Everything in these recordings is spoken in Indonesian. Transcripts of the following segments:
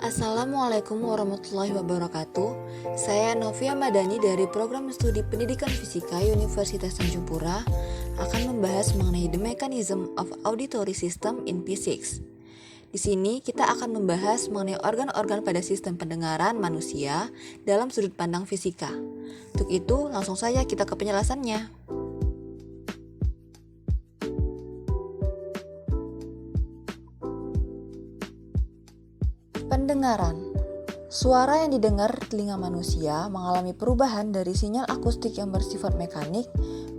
Assalamualaikum warahmatullahi wabarakatuh. Saya Novia Madani dari Program Studi Pendidikan Fisika Universitas Tanjung Pura akan membahas mengenai the mechanism of auditory system in physics. Di sini kita akan membahas mengenai organ-organ pada sistem pendengaran manusia dalam sudut pandang fisika. Untuk itu, langsung saja kita ke penjelasannya. Pendengaran. Suara yang didengar telinga manusia mengalami perubahan dari sinyal akustik yang bersifat mekanik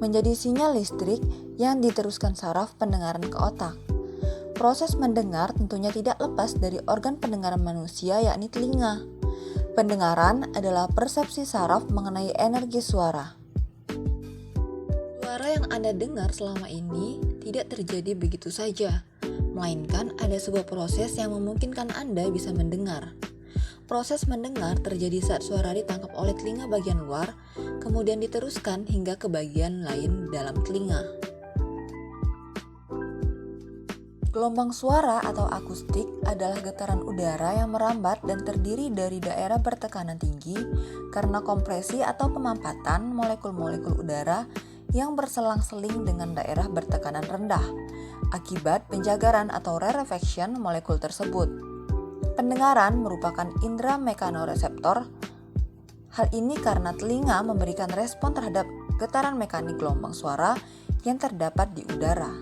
menjadi sinyal listrik yang diteruskan saraf pendengaran ke otak. Proses mendengar tentunya tidak lepas dari organ pendengaran manusia, yakni telinga. Pendengaran adalah persepsi saraf mengenai energi suara. Suara yang Anda dengar selama ini tidak terjadi begitu saja, melainkan ada sebuah proses yang memungkinkan Anda bisa mendengar. Proses mendengar terjadi saat suara ditangkap oleh telinga bagian luar, kemudian diteruskan hingga ke bagian lain dalam telinga. Gelombang suara atau akustik adalah getaran udara yang merambat dan terdiri dari daerah bertekanan tinggi karena kompresi atau pemampatan molekul-molekul udara yang berselang-seling dengan daerah bertekanan rendah akibat penjagaran atau rarefaction molekul tersebut. Pendengaran merupakan indera mekanoreseptor. Hal ini karena telinga memberikan respon terhadap getaran mekanik gelombang suara yang terdapat di udara.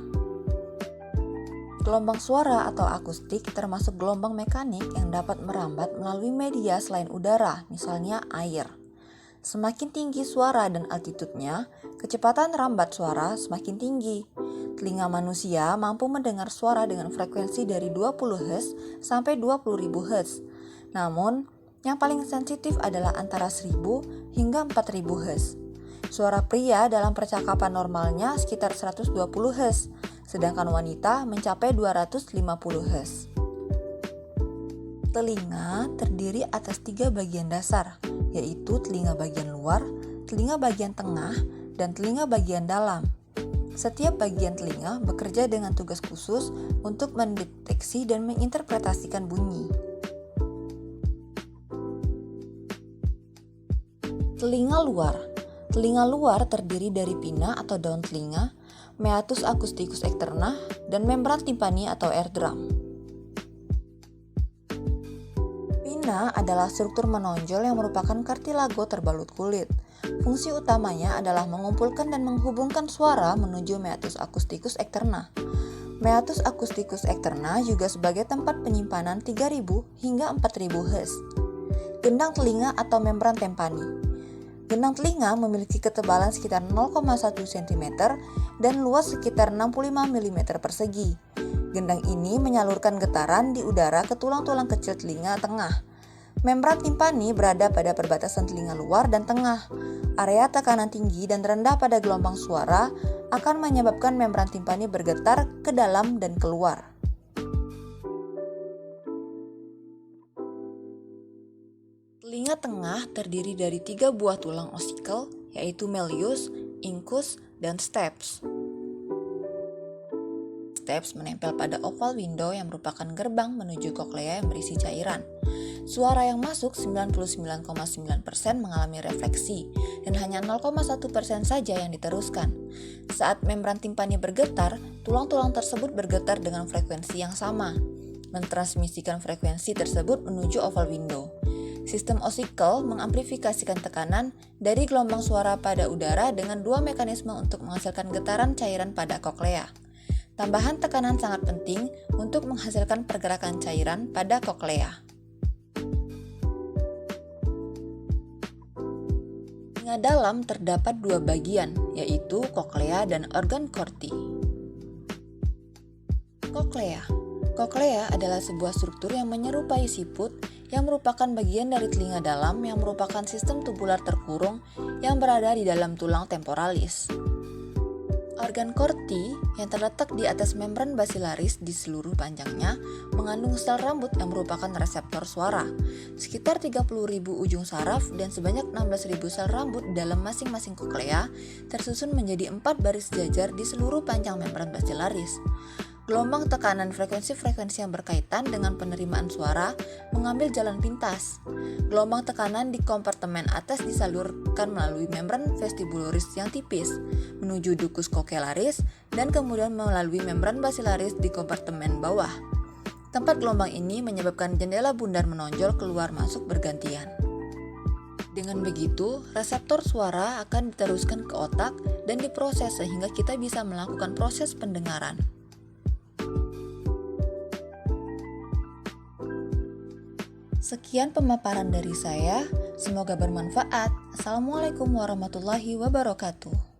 Gelombang suara atau akustik termasuk gelombang mekanik yang dapat merambat melalui media selain udara, misalnya air. Semakin tinggi suara dan altitudenya, kecepatan rambat suara semakin tinggi. Telinga manusia mampu mendengar suara dengan frekuensi dari 20 Hz sampai 20.000 Hz. Namun, yang paling sensitif adalah antara 1000 hingga 4000 Hz. Suara pria dalam percakapan normalnya sekitar 120 Hz, sedangkan wanita mencapai 250 Hz. Telinga terdiri atas 3 bagian dasar, yaitu telinga bagian luar, telinga bagian tengah, dan telinga bagian dalam. Setiap bagian telinga bekerja dengan tugas khusus untuk mendeteksi dan menginterpretasikan bunyi. Telinga luar. Telinga luar terdiri dari pina atau daun telinga, meatus acousticus externa, dan membran timpani atau eardrum. Pina adalah struktur menonjol yang merupakan kartilago terbalut kulit. Fungsi utamanya adalah mengumpulkan dan menghubungkan suara menuju meatus acousticus externa. Meatus acousticus externa juga sebagai tempat penyimpanan 3000 hingga 4000 Hz. Gendang telinga atau membran timpani. Gendang telinga memiliki ketebalan sekitar 0,1 cm dan luas sekitar 65 mm persegi. Gendang ini menyalurkan getaran di udara ke tulang-tulang kecil telinga tengah. Membran timpani berada pada perbatasan telinga luar dan tengah. Area tekanan tinggi dan rendah pada gelombang suara akan menyebabkan membran timpani bergetar ke dalam dan keluar. Telinga tengah terdiri dari 3 buah tulang osikel, yaitu malleus, incus, dan stapes. Stapes menempel pada oval window yang merupakan gerbang menuju koklea yang berisi cairan. Suara yang masuk 99,9% mengalami refleksi dan hanya 0,1% saja yang diteruskan. Saat membran timpani bergetar, tulang-tulang tersebut bergetar dengan frekuensi yang sama, mentransmisikan frekuensi tersebut menuju oval window. Sistem osikel mengamplifikasikan tekanan dari gelombang suara pada udara dengan 2 mekanisme untuk menghasilkan getaran cairan pada koklea. Tambahan tekanan sangat penting untuk menghasilkan pergerakan cairan pada koklea. Telinga dalam terdapat 2 bagian, yaitu koklea dan organ Corti. Koklea. Koklea adalah sebuah struktur yang menyerupai siput yang merupakan bagian dari telinga dalam yang merupakan sistem tubular terkurung yang berada di dalam tulang temporalis. Organ Corti yang terletak di atas membran basilaris di seluruh panjangnya mengandung sel rambut yang merupakan reseptor suara, sekitar 30.000 ujung saraf dan sebanyak 16.000 sel rambut dalam masing-masing koklea tersusun menjadi 4 baris sejajar di seluruh panjang membran basilaris. Gelombang tekanan frekuensi-frekuensi yang berkaitan dengan penerimaan suara mengambil jalan pintas. Gelombang tekanan di kompartemen atas disalurkan melalui membran vestibularis yang tipis, menuju ductus cochlearis, dan kemudian melalui membran basilaris di kompartemen bawah. Tempat gelombang ini menyebabkan jendela bundar menonjol keluar masuk bergantian. Dengan begitu, reseptor suara akan diteruskan ke otak dan diproses sehingga kita bisa melakukan proses pendengaran. Sekian pemaparan dari saya, semoga bermanfaat. Assalamualaikum warahmatullahi wabarakatuh.